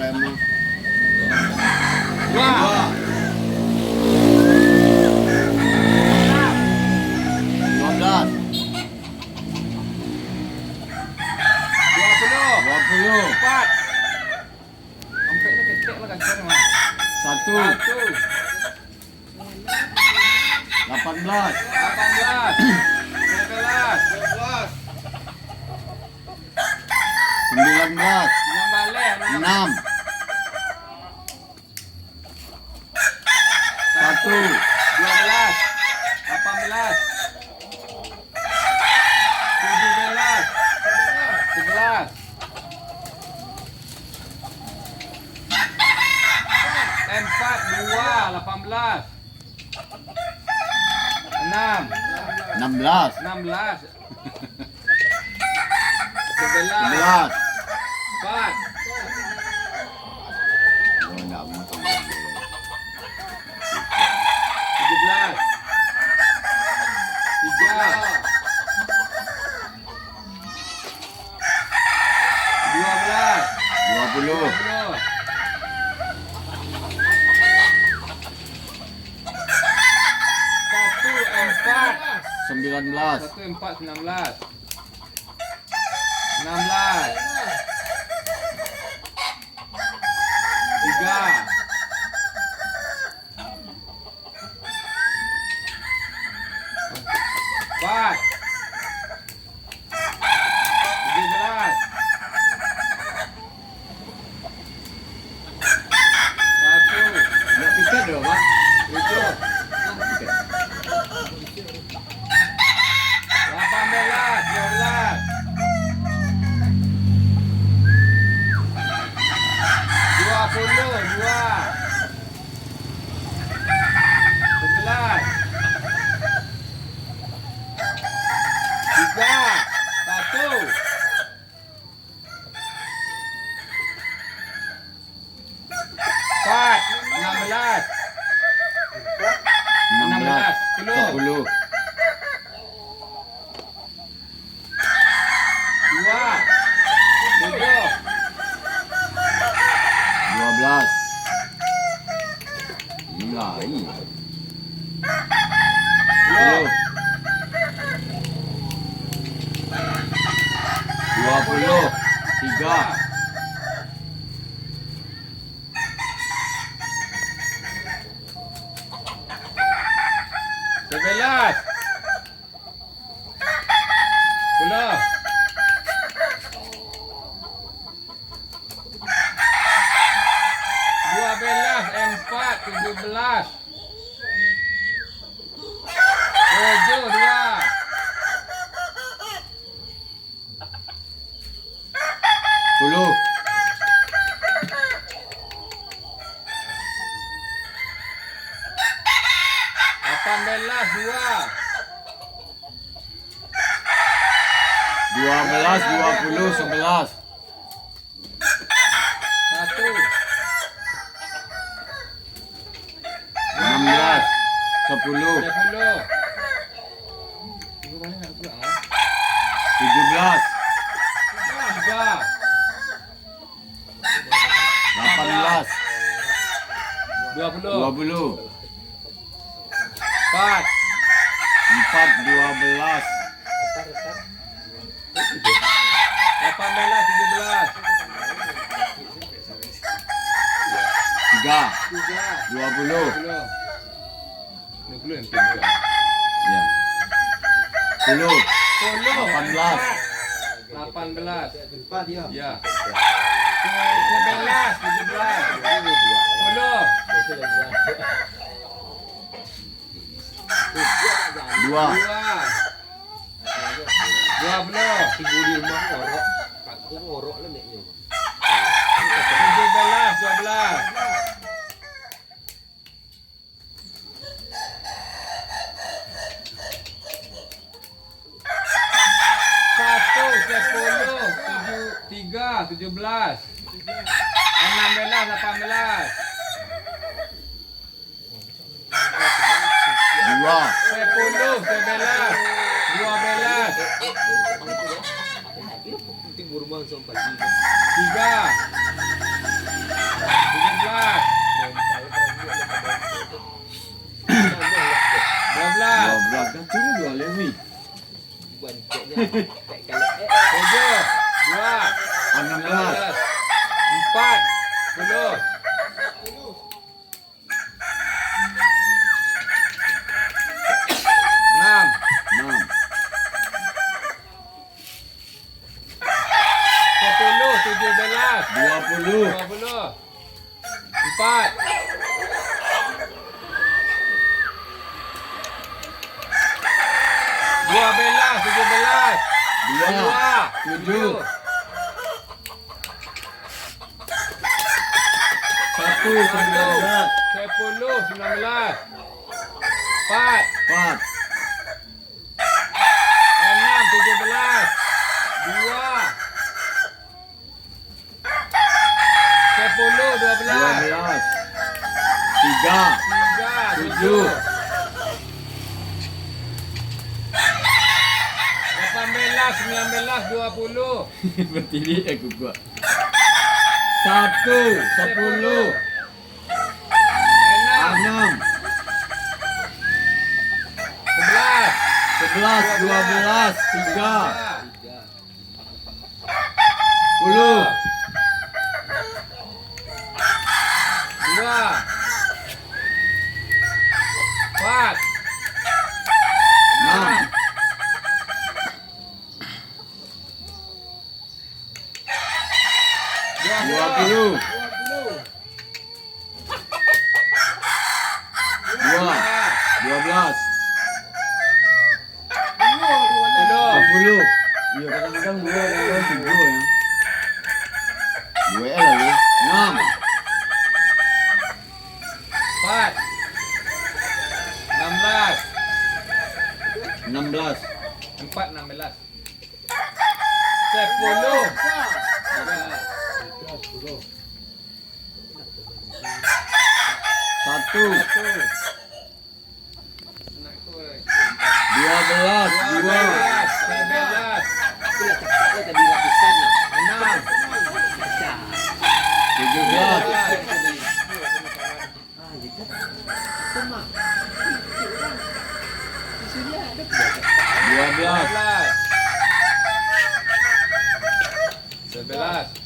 premo. Dua. 12. 20. Empat. Nampaknya ketek lah kan mah. 1. 18. 18. 19. 19. 16. 6. 1. 12. 18. 17. 11. 4, 2, 18. 6. 16. 16. 11. 4. Oh, enggak mau. 17. 3. 12. 20. 20. 19. 1, 4, 19. 16. 3. 4. 17. 1. Enggak tiket dong, Pak. 7. 18. 12. 22. 11. 3. 1. 4. 16. 16. 10. 10. 2. 7. 12. Mulai. 10. 20. 3. 11. 10. 12. 4. 17. 7. 2. 10. 18. 2. 12, 20, 11. 1. 16. 10. 10. Ibu mana nak pulang ah? 17. 3. 18. 20. 20. 4. 4. 12. 18. 17. 3. 20. 20. 20 yang tinggal. Ya. 10. 10. 18. 18. 4 ya. Ya. 11. 17. 10. 2. 20. Ibu di rumah ngorok. Aku ngorok lah neknya. 17. 12. 17. 16, 18. 2. 10, 11. 12. Penting berumah sampai 3. Tujuh. Dua. 16. Empat. Sepuluh. Enam. 6. Sepuluh. 17. 20. 20. Empat. Dua belas. 17. 2. 7. 1. 19. 10. 19. Empat. 4. Enam. 17. Dua. 10. 12. 12. 3. Tiga. Tujuh. 18. 19. 20. Berdiri aku kuat. 1. 10. Enam. 6. 11. 11. 12. 3. 10. Dua. Empat. 6. 20. 2. 12. 10. Ya kadang-kadang 2 kadang-kadang 7 ya. 2 lagi. 6. Empat. 16. 16. Empat. 16. 10. 1. 12. 2. 11. Enam. 17. 12. 11.